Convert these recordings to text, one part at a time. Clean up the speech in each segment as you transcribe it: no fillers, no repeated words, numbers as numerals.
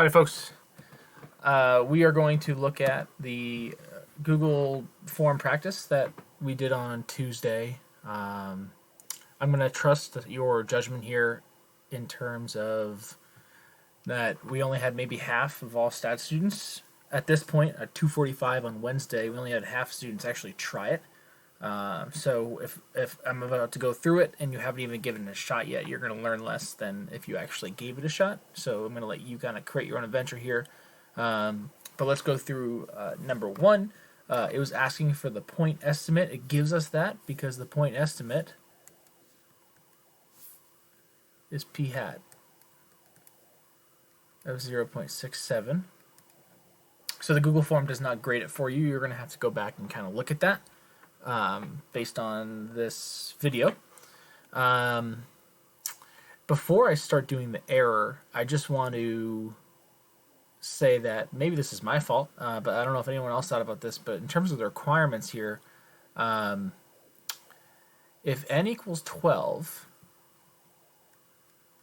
Hi, folks. We are going to look at the Google form practice that we did on Tuesday. I'm going to trust your judgment here in terms of that we only had maybe half of all stat students. At this point, at 2:45 on Wednesday, we only had half students actually try it. So if I'm about to go through it and you haven't even given it a shot yet, you're going to learn less than if you actually gave it a shot. So I'm going to let you kind of create your own adventure here. But let's go through number one. It was asking for the point estimate. It gives us that because the point estimate is p hat of 0.67. So the Google form does not grade it for you. You're going to have to go back and kind of look at that based on this video. Before I start doing the error, I just want to say that maybe this is my fault, but I don't know if anyone else thought about this, but in terms of the requirements here, if n equals 12,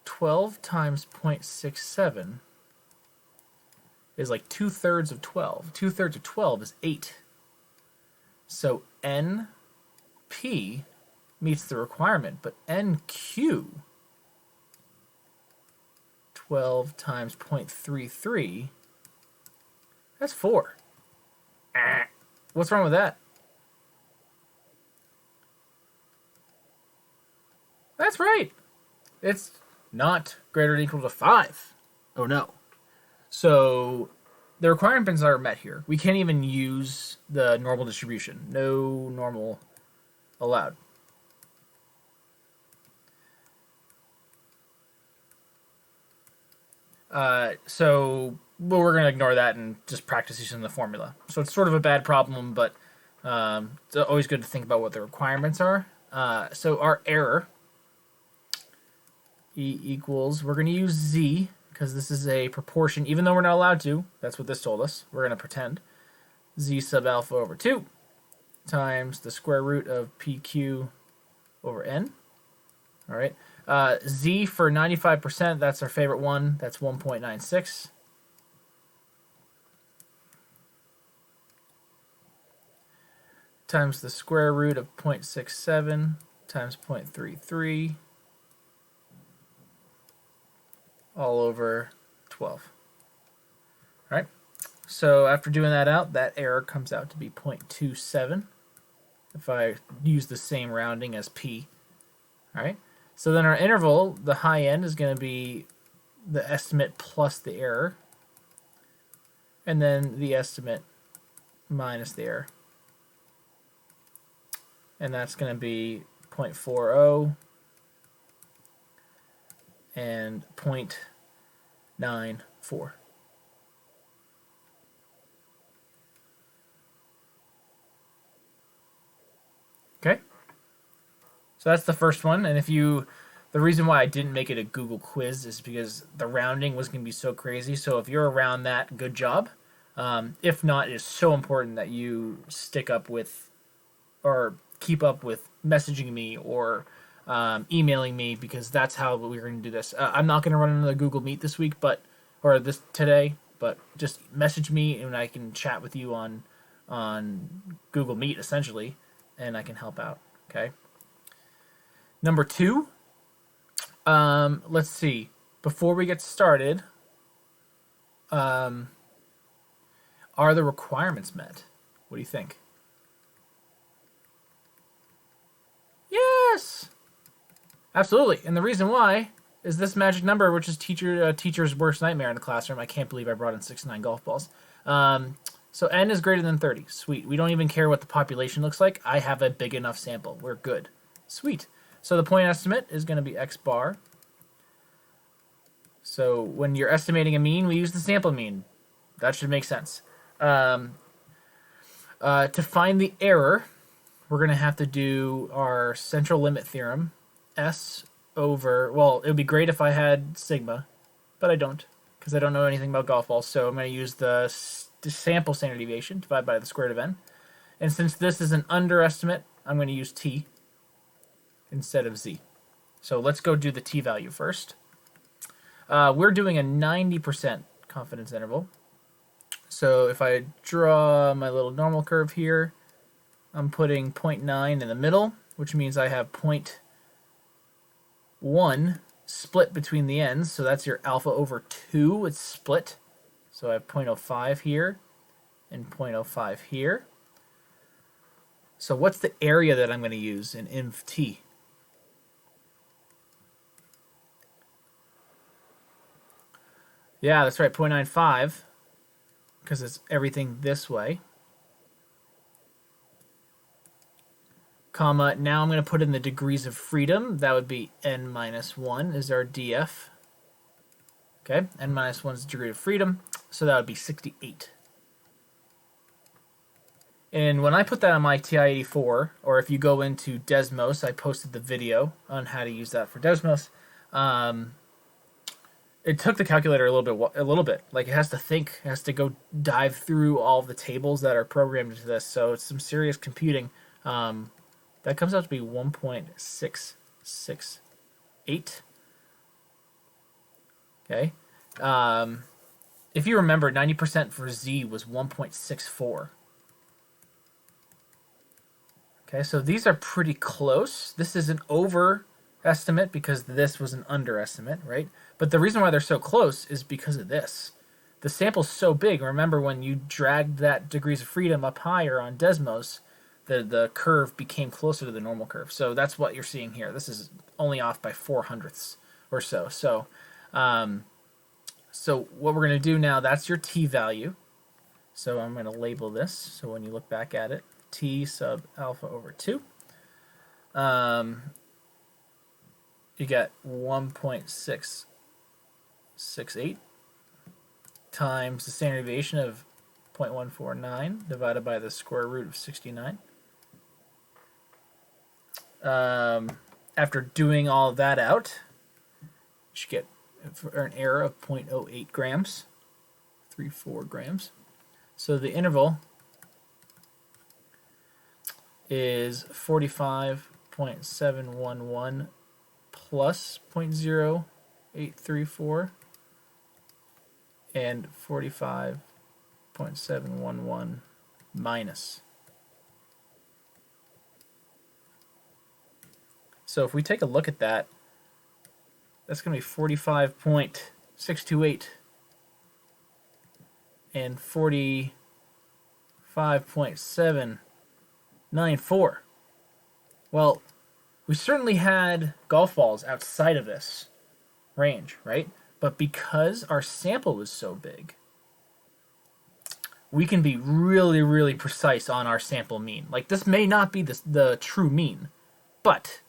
12 times 0.67 is like 2/3 of 12. 2/3 of 12 is 8. So NP meets the requirement, but NQ, 12 times 0.33, that's 4. What's wrong with that? That's right. It's not greater than or equal to 5. Oh no. So the requirements are met here. We can't even use the normal distribution. No normal allowed. So we're going to ignore that and just practice using the formula. So it's sort of a bad problem, but it's always good to think about what the requirements are. So our error, E equals, we're going to use Z, because this is a proportion, even though we're not allowed to. That's what this told us. We're going to pretend. Z sub alpha over 2 times the square root of PQ over N. All right. Z for 95%, that's our favorite one. That's 1.96. Times the square root of 0.67 times 0.33 all over 12. All right. So after doing that out, that error comes out to be 0.27 if I use the same rounding as P. All right. So then our interval, the high end, is going to be the estimate plus the error, and then the estimate minus the error. And that's going to be 0.40 and 0.94. Okay? So that's the first one. And the reason why I didn't make it a Google quiz is because the rounding was going to be so crazy. So if you're around that, good job. If not, it's so important that you stick up with or keep up with messaging me or emailing me, because that's how we're going to do this. I'm not going to run another Google Meet this week, or this today, but just message me and I can chat with you on Google Meet essentially, and I can help out. Okay. Number 2. Let's see. Before we get started, are the requirements met? What do you think? Yes! Absolutely. And the reason why is this magic number, which is teacher's worst nightmare in the classroom. I can't believe I brought in 69 golf balls. So n is greater than 30. Sweet. We don't even care what the population looks like. I have a big enough sample. We're good. Sweet. So the point estimate is going to be x bar. So when you're estimating a mean, we use the sample mean. That should make sense. To find the error, we're going to have to do our central limit theorem. S over, well, it would be great if I had sigma, but I don't, because I don't know anything about golf balls. So I'm going to use the sample standard deviation divided by the square root of n. And since this is an underestimate, I'm going to use t instead of z. So let's go do the t value first. We're doing a 90% confidence interval. So if I draw my little normal curve here, I'm putting 0.9 in the middle, which means I have 0.1 split between the ends. So that's your alpha over 2. It's split. So I have 0.05 here and 0.05 here. So what's the area that I'm going to use in inv t? Yeah, that's right, 0.95, because it's everything this way. Comma, now I'm going to put in the degrees of freedom. That would be n minus 1 is our df. Okay, n minus 1 is the degree of freedom, so that would be 68. And when I put that on my TI-84, or if you go into Desmos, I posted the video on how to use that for Desmos. It took the calculator a little bit. Like, it has to think, it has to go dive through all the tables that are programmed into this. So it's some serious computing. That comes out to be 1.668. Okay. If you remember, 90% for Z was 1.64. Okay, so these are pretty close. This is an overestimate because this was an underestimate, right? But the reason why they're so close is because of this. The sample's so big. Remember when you dragged that degrees of freedom up higher on Desmos, the curve became closer to the normal curve. So that's what you're seeing here. This is only off by 0.04 or so. So what we're going to do now, that's your t value. So I'm going to label this. So when you look back at it, t sub alpha over 2. You get 1.668 times the standard deviation of 0.149 divided by the square root of 69. After doing all of that out, you should get an error of 0.08 grams, 34 grams. So the interval is 45.711 plus 0.0834 and 45.711 minus. So if we take a look at that, that's going to be 45.628 and 45.794. Well, we certainly had golf balls outside of this range, right? But because our sample was so big, we can be really, really precise on our sample mean. Like, this may not be the true mean, but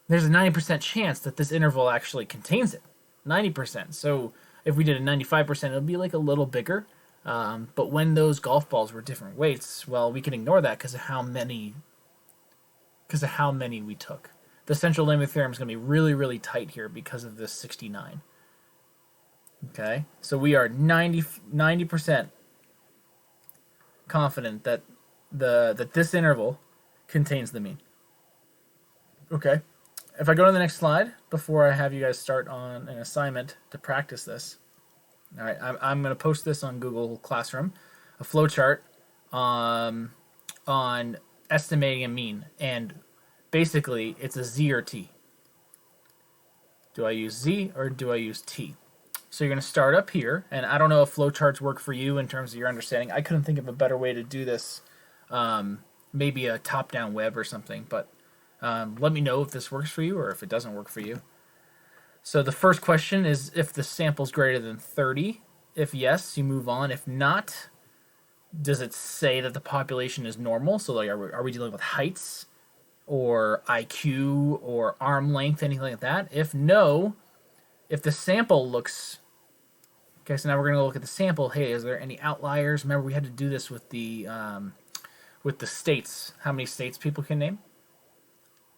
there's a 90% chance that this interval actually contains it. 90%. So if we did a 95%, it would be like a little bigger. But when those golf balls were different weights, well, we can ignore that because of how many we took. The central limit theorem is going to be really, really tight here because of this 69. Okay, so we are 90% confident that that this interval contains the mean. Okay, if I go to the next slide before I have you guys start on an assignment to practice this. All right, I'm going to post this on Google Classroom, a flowchart on estimating a mean, and basically it's a Z or T. Do I use Z or do I use T? So you're going to start up here, and I don't know if flowcharts work for you in terms of your understanding. I couldn't think of a better way to do this, maybe a top-down web or something, but let me know if this works for you or if it doesn't work for you. So the first question is if the sample is greater than 30. If yes, you move on. If not, does it say that the population is normal? So like, are we dealing with heights or IQ or arm length, anything like that? If no, if the sample looks... Okay, so now we're going to look at the sample. Hey, is there any outliers? Remember, we had to do this with the states. How many states people can name?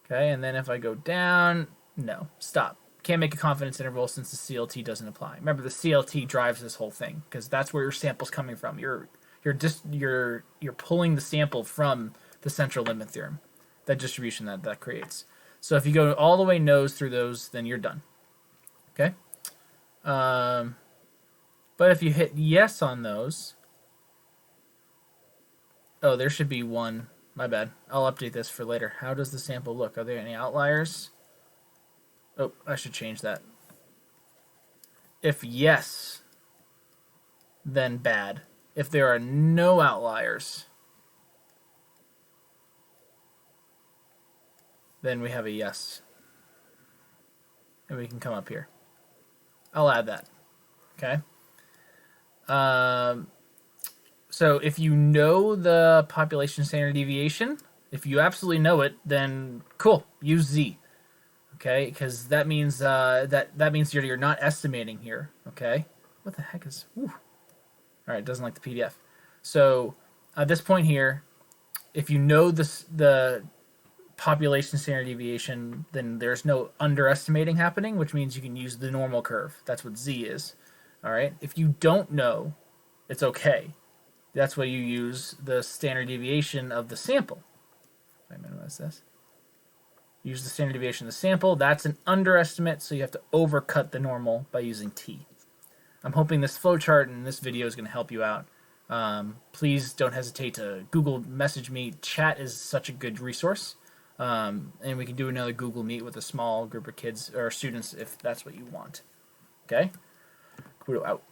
Okay, and then if I go down, no, stop. Can't make a confidence interval since the CLT doesn't apply. Remember, the CLT drives this whole thing because that's where your sample's coming from. You're pulling the sample from the central limit theorem, that distribution that creates. So if you go all the way nose through those, then you're done. Okay. But if you hit yes on those, oh, there should be one. My bad. I'll update this for later. How does the sample look? Are there any outliers? Oh, I should change that. If yes, then bad. If there are no outliers, then we have a yes. And we can come up here. I'll add that. Okay. So if you know the population standard deviation, if you absolutely know it, then cool, use Z. Okay, because that means that means you're not estimating here. Okay, what the heck is? Whew. All right, it doesn't like the PDF. So at this point here, if you know the population standard deviation, then there's no underestimating happening, which means you can use the normal curve. That's what Z is. All right. If you don't know, it's okay. That's why you use the standard deviation of the sample. I minimize this. Use the standard deviation of the sample. That's an underestimate, so you have to overcut the normal by using T. I'm hoping this flowchart and this video is going to help you out. Please don't hesitate to Google message me. Chat is such a good resource. And we can do another Google Meet with a small group of kids or students if that's what you want. Okay? Kudo out.